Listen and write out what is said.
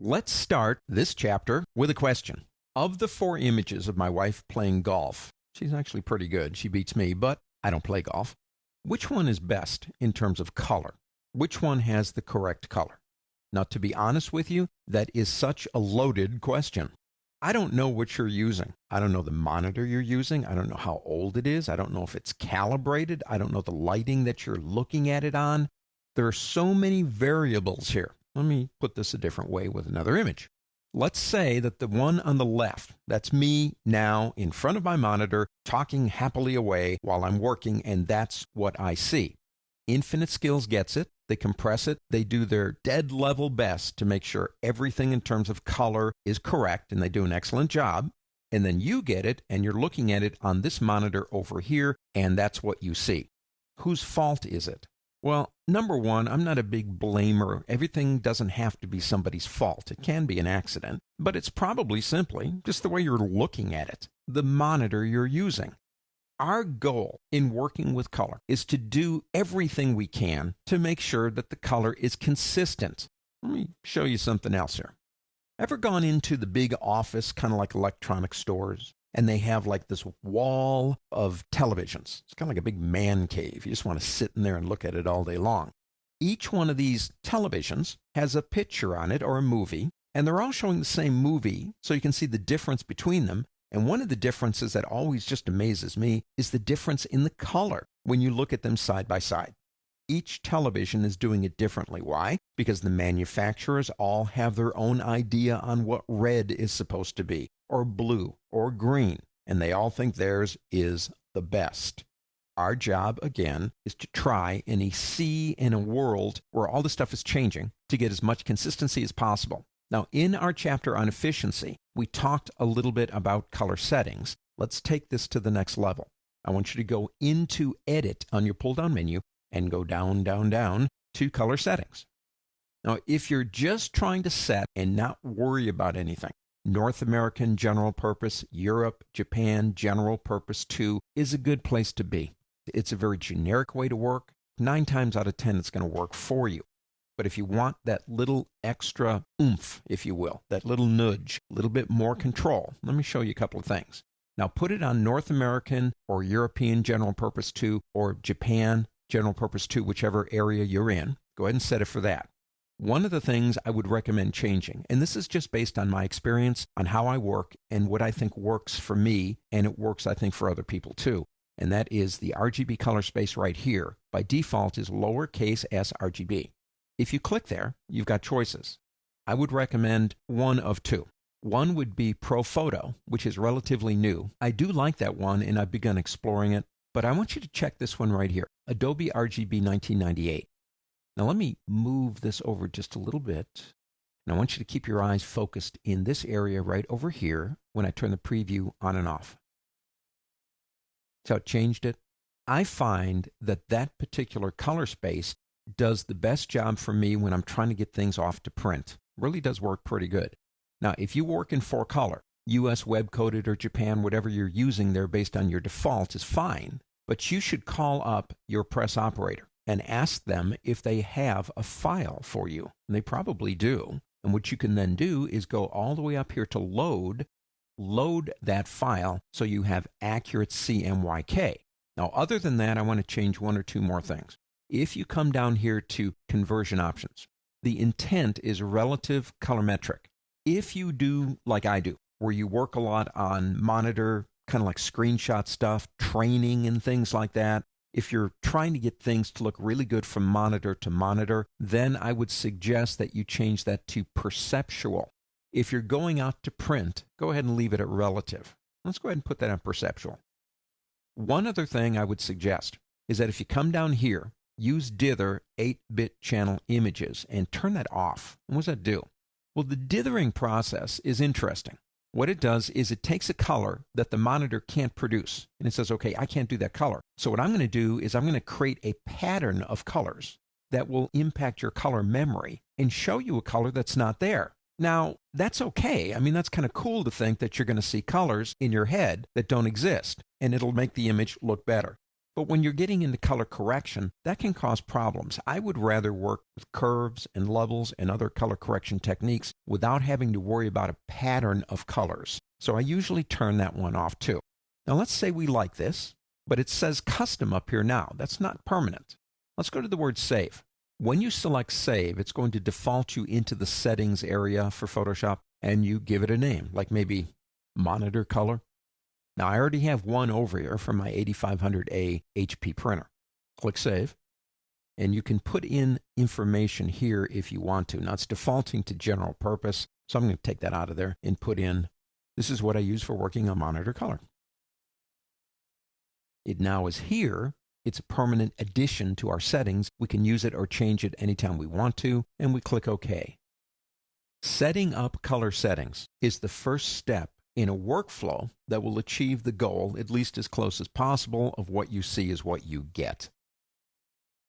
Let's start this chapter with a question. Of the 4 images of my wife playing golf, she's actually pretty good. She beats me, but I don't play golf. Which one is best in terms of color? Which one has the correct color? Now, to be honest with you, that is such a loaded question. I don't know what you're using. I don't know the monitor you're using. I don't know how old it is. I don't know if it's calibrated. I don't know the lighting that you're looking at it on. There are so many variables here. Let me put this a different way with another image. Let's say that the one on the left, that's me now in front of my monitor talking happily away while I'm working, and that's what I see. Infinite Skills gets it. They compress it. They do their dead level best to make sure everything in terms of color is correct, and they do an excellent job. And then you get it, and you're looking at it on this monitor over here, and that's what you see. Whose fault is it? Well, number one, I'm not a big blamer. Everything doesn't have to be somebody's fault. It can be an accident, but it's probably simply just the way you're looking at it, the monitor you're using. Our goal in working with color is to do everything we can to make sure that the color is consistent. Let me show you something else here. Ever gone into the big office, kind of like electronic stores, and they have like this wall of televisions? It's kind of like a big man cave. You just want to sit in there and look at it all day long. Each one of these televisions has a picture on it or a movie, and they're all showing the same movie, so you can see the difference between them. And one of the differences that always just amazes me is the difference in the color when you look at them side by side. Each television is doing it differently. Why? Because the manufacturers all have their own idea on what red is supposed to be, or blue, or green, and they all think theirs is the best. Our job, again, is to try and see in a world where all this stuff is changing to get as much consistency as possible. Now, in our chapter on efficiency, we talked a little bit about color settings. Let's take this to the next level. I want you to go into Edit on your pull-down menu and go down, down, down to Color Settings. Now, if you're just trying to set and not worry about anything, North American General Purpose, Europe, Japan General Purpose 2 is a good place to be. It's a very generic way to work. 9 times out of 10, it's going to work for you. But if you want that little extra oomph, if you will, that little nudge, a little bit more control, let me show you a couple of things. Now put it on North American or European General Purpose 2 or Japan General Purpose 2, whichever area you're in. Go ahead and set it for that. One of the things I would recommend changing, and this is just based on my experience, on how I work and what I think works for me, and it works, I think, for other people too, and that is the RGB color space right here. By default is lowercase s RGB. If you click there, you've got choices. I would recommend one of 2. One would be Pro Photo, which is relatively new. I do like that one, and I've begun exploring it, but I want you to check this one right here, Adobe RGB 1998. Now let me move this over just a little bit, and I want you to keep your eyes focused in this area right over here when I turn the preview on and off. So it changed it. I find that that particular color space does the best job for me when I'm trying to get things off to print. Really does work pretty good. Now, if you work in 4-color, US web coded or Japan, whatever you're using there based on your default is fine, but you should call up your press operator and ask them if they have a file for you. And they probably do. And what you can then do is go all the way up here to load that file so you have accurate CMYK. Now, other than that, I want to change 1 or 2 more things. If you come down here to conversion options, the intent is relative colorimetric. If you do like I do, where you work a lot on monitor, kind of like screenshot stuff, training and things like that, if you're trying to get things to look really good from monitor to monitor, then I would suggest that you change that to perceptual. If you're going out to print, go ahead and leave it at relative. Let's go ahead and put that on perceptual. One other thing I would suggest is that if you come down here, use dither 8-bit channel images and turn that off. And what does that do? Well, the dithering process is interesting. What it does is it takes a color that the monitor can't produce, and it says, okay, I can't do that color. So what I'm going to do is I'm going to create a pattern of colors that will impact your color memory and show you a color that's not there. Now, that's okay. I mean, that's kind of cool to think that you're going to see colors in your head that don't exist, and it'll make the image look better. But when you're getting into color correction, that can cause problems. I would rather work with curves and levels and other color correction techniques without having to worry about a pattern of colors. So I usually turn that one off too. Now let's say we like this, but it says custom up here now. That's not permanent. Let's go to the word save. When you select save, it's going to default you into the settings area for Photoshop, and you give it a name, like maybe monitor color. Now, I already have one over here from my 8500A HP printer. Click Save, and you can put in information here if you want to. Now, it's defaulting to general purpose, so I'm going to take that out of there and put in, this is what I use for working on monitor color. It now is here. It's a permanent addition to our settings. We can use it or change it anytime we want to, and we click OK. Setting up color settings is the first step in a workflow that will achieve the goal, at least as close as possible, of what you see is what you get.